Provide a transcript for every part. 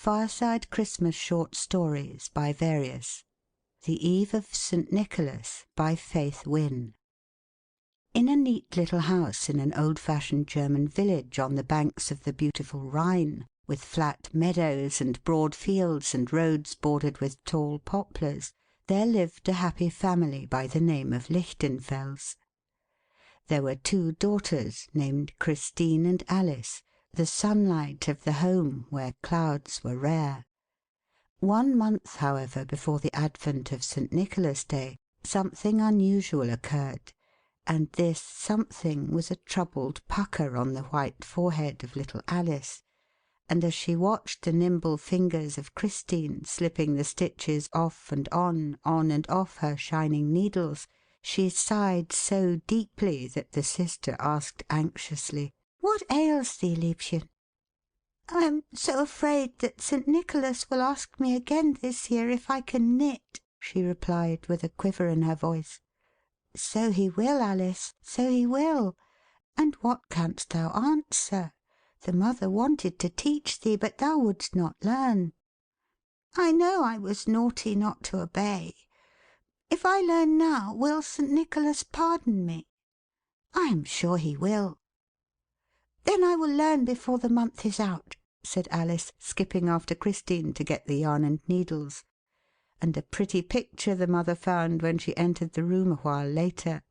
Fireside Christmas Short Stories by Various. The Eve of St. Nicholas by Faith Wynne. In a neat little house in an old-fashioned German village on the banks of the beautiful Rhine, with flat meadows and broad fields and roads bordered with tall poplars, there lived a happy family by the name of Lichtenfels. There were 2 daughters named Christine and Alice, the sunlight of the home where clouds were rare. 1 month, however, before the advent of St. Nicholas Day, something unusual occurred, and this something was a troubled pucker on the white forehead of little Alice, and as she watched the nimble fingers of Christine slipping the stitches off and on and off her shining needles, she sighed so deeply that the sister asked anxiously, "What ails thee, Liebchen?" "I am so afraid that St. Nicholas will ask me again this year if I can knit," she replied with a quiver in her voice. "So he will, Alice, so he will. And what canst thou answer? The mother wanted to teach thee, but thou wouldst not learn." "I know I was naughty not to obey. If I learn now, will St. Nicholas pardon me?" "I am sure he will." "Then I will learn before the month is out," said Alice, skipping after Christine to get the yarn and needles. And a pretty picture the mother found when she entered the room a while later.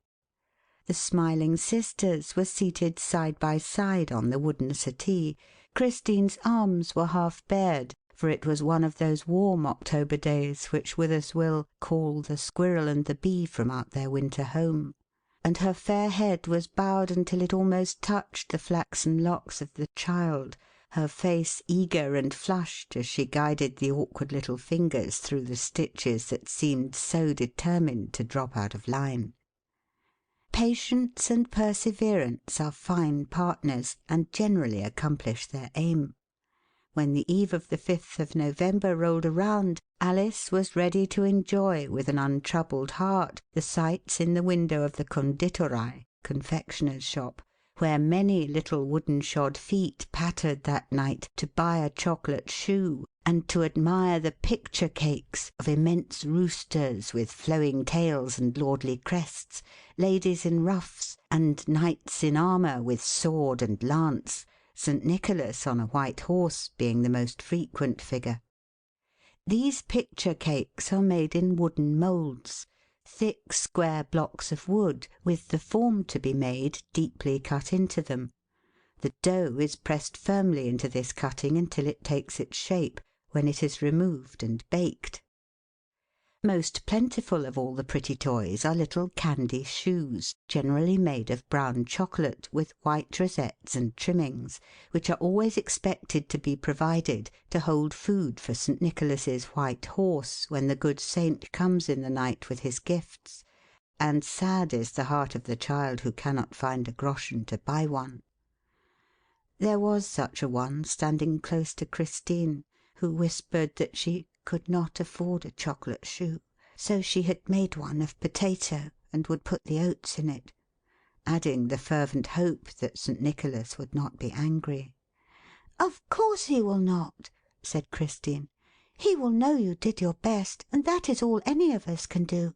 The smiling sisters were seated side by side on the wooden settee. Christine's arms were half bared, for it was one of those warm October days which Witherswill call the squirrel and the bee from out their winter home, and her fair head was bowed until it almost touched the flaxen locks of the child, her face eager and flushed as she guided the awkward little fingers through the stitches that seemed so determined to drop out of line. Patience and perseverance are fine partners, and generally accomplish their aim. When the eve of the 5th of November rolled around, Alice was ready to enjoy with an untroubled heart the sights in the window of the Konditorei confectioner's shop, where many little wooden-shod feet pattered that night to buy a chocolate shoe, and to admire the picture cakes of immense roosters with flowing tails and lordly crests, ladies in ruffs, and knights in armour with sword and lance, St. Nicholas on a white horse being the most frequent figure. These picture cakes are made in wooden moulds, thick square blocks of wood, with the form to be made deeply cut into them. The dough is pressed firmly into this cutting until it takes its shape, when it is removed and baked. Most plentiful of all the pretty toys are little candy shoes, generally made of brown chocolate, with white rosettes and trimmings, which are always expected to be provided to hold food for St. Nicholas's white horse when the good saint comes in the night with his gifts, and sad is the heart of the child who cannot find a groschen to buy one. There was such a one standing close to Christine, who whispered that she could not afford a chocolate shoe, so she had made one of potato and would put the oats in it, adding the fervent hope that St. Nicholas would not be angry. "Of course he will not," said Christine. "He will know you did your best, and that is all any of us can do."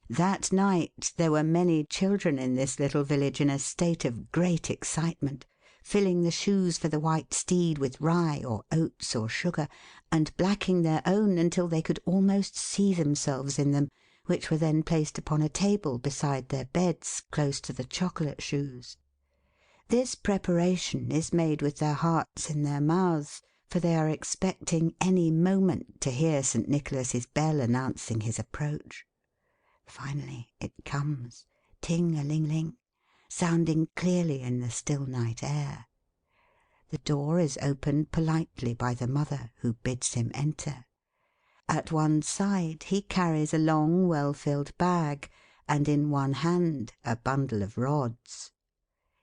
That night there were many children in this little village in a state of great excitement, filling the shoes for the white steed with rye or oats or sugar, and blacking their own until they could almost see themselves in them, which were then placed upon a table beside their beds, close to the chocolate shoes. This preparation is made with their hearts in their mouths, for they are expecting any moment to hear St. Nicholas's bell announcing his approach. Finally it comes, ting-a-ling-ling, sounding clearly in the still night air. The door is opened politely by the mother, who bids him enter. At one side he carries a long, well-filled bag, and in one hand a bundle of rods.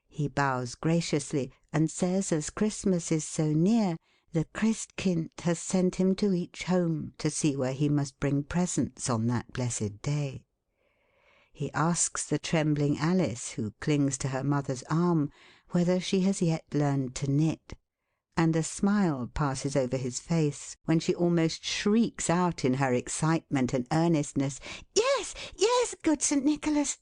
He bows graciously, and says as Christmas is so near, the Christkind has sent him to each home to see where he must bring presents on that blessed day. He asks the trembling Alice, who clings to her mother's arm, whether she has yet learned to knit, and a smile passes over his face when she almost shrieks out in her excitement and earnestness, "Yes, yes, good St. Nicholas!"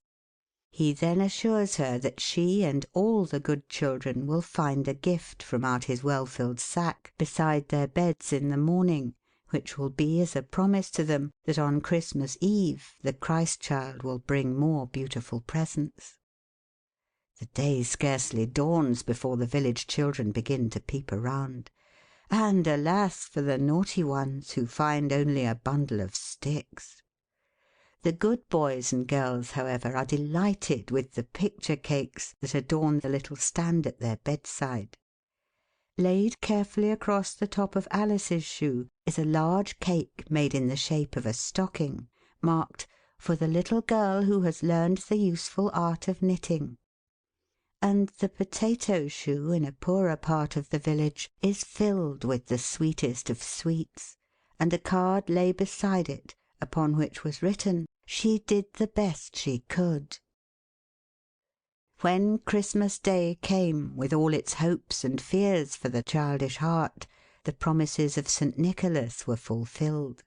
He then assures her that she and all the good children will find a gift from out his well-filled sack beside their beds in the morning, which will be as a promise to them that on Christmas Eve the Christ child will bring more beautiful presents. The day scarcely dawns before the village children begin to peep around. And alas for the naughty ones, who find only a bundle of sticks! The good boys and girls, however, are delighted with the picture cakes that adorn the little stand at their bedside. Laid carefully across the top of Alice's shoe is a large cake made in the shape of a stocking, marked "For the little girl who has learned the useful art of knitting." And the potato shoe in a poorer part of the village is filled with the sweetest of sweets, and a card lay beside it upon which was written, "She did the best she could." When Christmas Day came, with all its hopes and fears for the childish heart, the promises of St. Nicholas were fulfilled.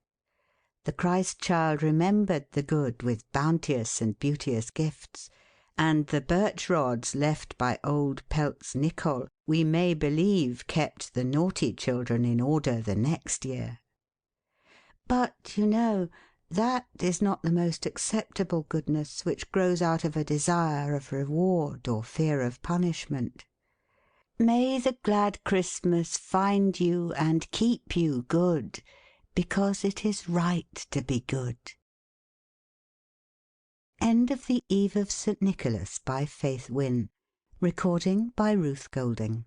The Christ child remembered the good with bounteous and beauteous gifts, and the birch rods left by old Pelt's Nicol we may believe kept the naughty children in order the next year. But, you know, that is not the most acceptable goodness which grows out of a desire of reward or fear of punishment. May the glad Christmas find you and keep you good, because it is right to be good. End of The Eve of St. Nicholas by Faith Wynne. Recording by Ruth Golding.